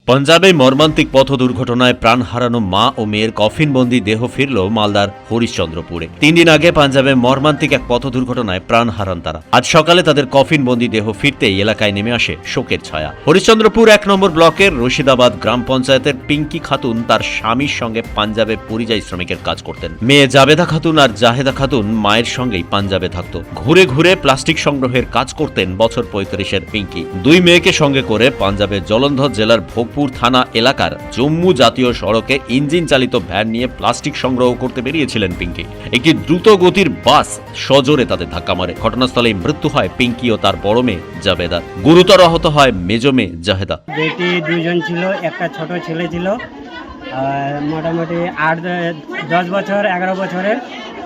पंजाबे मर्मान्तिक पथ दुर्घटनाয় प्राण हारानो मा ओ मेयर कफिनबंदी देह फिरल मालदार हरिश्चंद्रपुरे। 3 दिन आगे पंजाबे मर्मान्तिक एक पथ दुर्घटनाয় प्राण हारान तारा। आज सकाले तादेर कफिनबंदी देह फिरतेই এলাকায় নেমে আসে শোকের ছায়া। হরিশ্চন্দ্রপুর 1 নম্বর ব্লকের রশিদাবাদ গ্রাম পঞ্চায়েতের পিঙ্কি খাতুন তার স্বামীর সঙ্গে পাঞ্জাবে পরিযায়ী শ্রমিকের কাজ করতেন। মেয়ে জাবেদা খাতুন আর জাহেদা খাতুন মায়ের সঙ্গেই পাঞ্জাবে থাকত। ঘুরে ঘুরে প্লাস্টিক সংগ্রহের কাজ করতেন বছর 35-এর পিঙ্কি। দুই মেয়েকে সঙ্গে করে পাঞ্জাবের জলন্ধর জেলার ভোগপুর থানা এলাকার জম্মু জাতীয় সড়কে ইঞ্জিন চালিত ভ্যান নিয়ে প্লাস্টিক সংগ্রহ করতে বেরিয়েছিলেন পিঙ্কি। একটি দ্রুত গতির বাস সজোরে তাদের ধাক্কা মারে। ঘটনাস্থলেই মৃত্যু হয় পিঙ্কি ও তার বড় মেয়ে জাবেদার। গুরুতর আহত হয় মেজো মেয়ে জাহেদা। বেটি দুইজন ছিল, একটা ছোট ছেলে ছিল মোটামুটি 8-10 বছর 11 বছরের,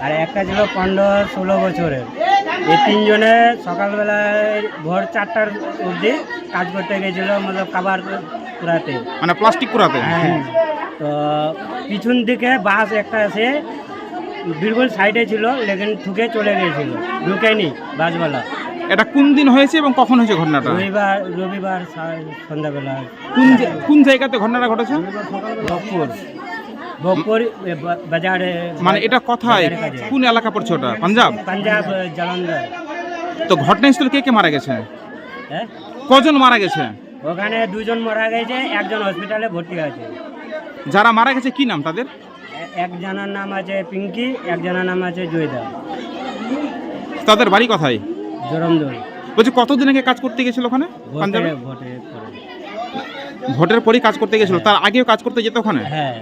আর একটা ছিল 15-16 বছরের। এই তিনজনে সকালবেলায় ভোর 4টার অবধি কাজ করতে গেছিল, মতলব কাবার কুড়াতে, মানে প্লাস্টিক কুড়াতে। হ্যাঁ, তো পিছন দিকে বাস একটা এসে বিলকুল সাইডে ছিল, লেকিন ঠুকে চলে গিয়েছিল, ঢুকেনি বাসওয়ালা। এটা কোন দিন হয়েছে এবং কখন হয়েছে ঘটনাটা? রবিবার সন্ধ্যাবেলা। কোন জায়গাতে ঘটনাটা ঘটেছে? ভোগপুর বাজারে। মানে এটা কোথায়, কোন এলাকা পড়ছে ওটা? পাঞ্জাব জলন্ধর। তো ঘটনাস্থলে কে কে মারা গেছে? হ্যাঁ, কজন মারা গেছে? ওখানে দুজন মারা গেছে, একজন হসপিটালে ভর্তি আছে। যারা মারা গেছে কি নাম তাদের? একজনের নাম আছে পিঙ্কি, একজনের নাম আছে জয়দা। তাদের বাড়ি কোথায়? জলন্ধর। বলছি কতদিন আগে কাজ করতে গেছিল ওখানে পাঞ্জাবে? ভোটের পরই কাজ করতে গেছিল, তার আগেও কাজ করতে যেত ওখানে? হ্যাঁ।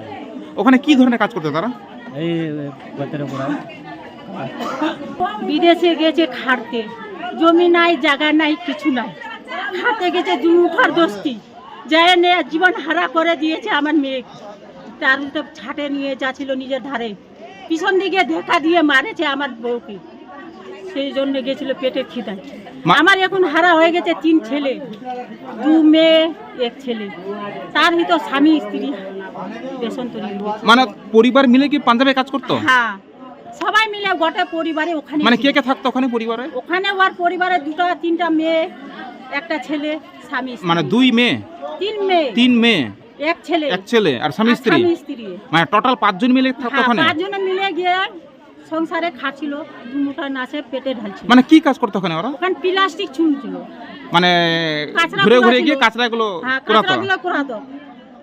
ওখানে কি ধরনের কাজ করতে তারা? এই ভোটের উপর বিদেশে গেছে খাটতে, জমি নাই, জায়গা নাই, কিছু নাই, খাটতে গেছে দুমুঠার দোস্তি, যায় নিয়ে জীবন হারা করে দিয়েছে আমার মেয়ে। তার তো ছাটে নিয়ে যাচ্ছিল নিজের ধারে, পিছন দিকে ধাক্কা দিয়ে মারেছে আমার বউকে। সেই জন্য গেছিল পেটের খিদায়। আমার এখন হারা হয়ে গেছে 3 ছেলে, 2 মেয়ে 1 ছেলে, তার ভিতর স্বামী স্ত্রী দেশান্তরী। মানে পরিবার মিলে কি পাঞ্জাবে কাজ করতো? হ্যাঁ, সবাই মিলে গোটা পরিবারে ওখানে। মানে কে কে থাকতো ওখানে পরিবারে? ওখানে ওর পরিবারে 2-3টা মেয়ে, একটা ছেলে, স্বামী। মানে 2 মেয়ে, 3 মেয়ে, 1 ছেলে আর স্বামী স্ত্রী। মানে টোটাল 5 জন মিলে থাকতো ওখানে। 5 জন মিলে গিয়ে সংসারে খাচ্ছিল, দুমুঠা নাচে পেটে ঢালছিল। মানে কি কাজ করতো ওখানে ওরা? ওখানে প্লাস্টিক ছুঁড়ছিল, মানে ঘুরে ঘুরে গিয়ে কাঁচড়াগুলো কুড়াতো,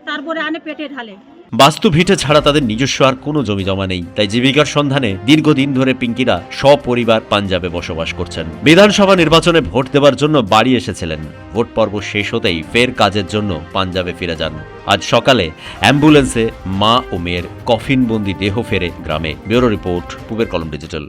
তারপরে আনে পেটে ঢালে। বাস্তু ভিটে ছাড়া তাদের নিজস্ব আর কোনো জমি জমা নেই, তাই জীবিকার সন্ধানে দীর্ঘদিন ধরে পিঙ্কিরা সপরিবার পাঞ্জাবে বসবাস করছেন। বিধানসভা নির্বাচনে ভোট দেওয়ার জন্য বাড়ি এসেছিলেন। ভোট পর্ব শেষ হতেই ফের কাজের জন্য পাঞ্জাবে ফিরে যান। আজ সকালে অ্যাম্বুলেন্সে মা ও মেয়ের কফিনবন্দি দেহ ফেরে গ্রামে। ব্যুরো রিপোর্ট, পূবের কলম ডিজিটাল।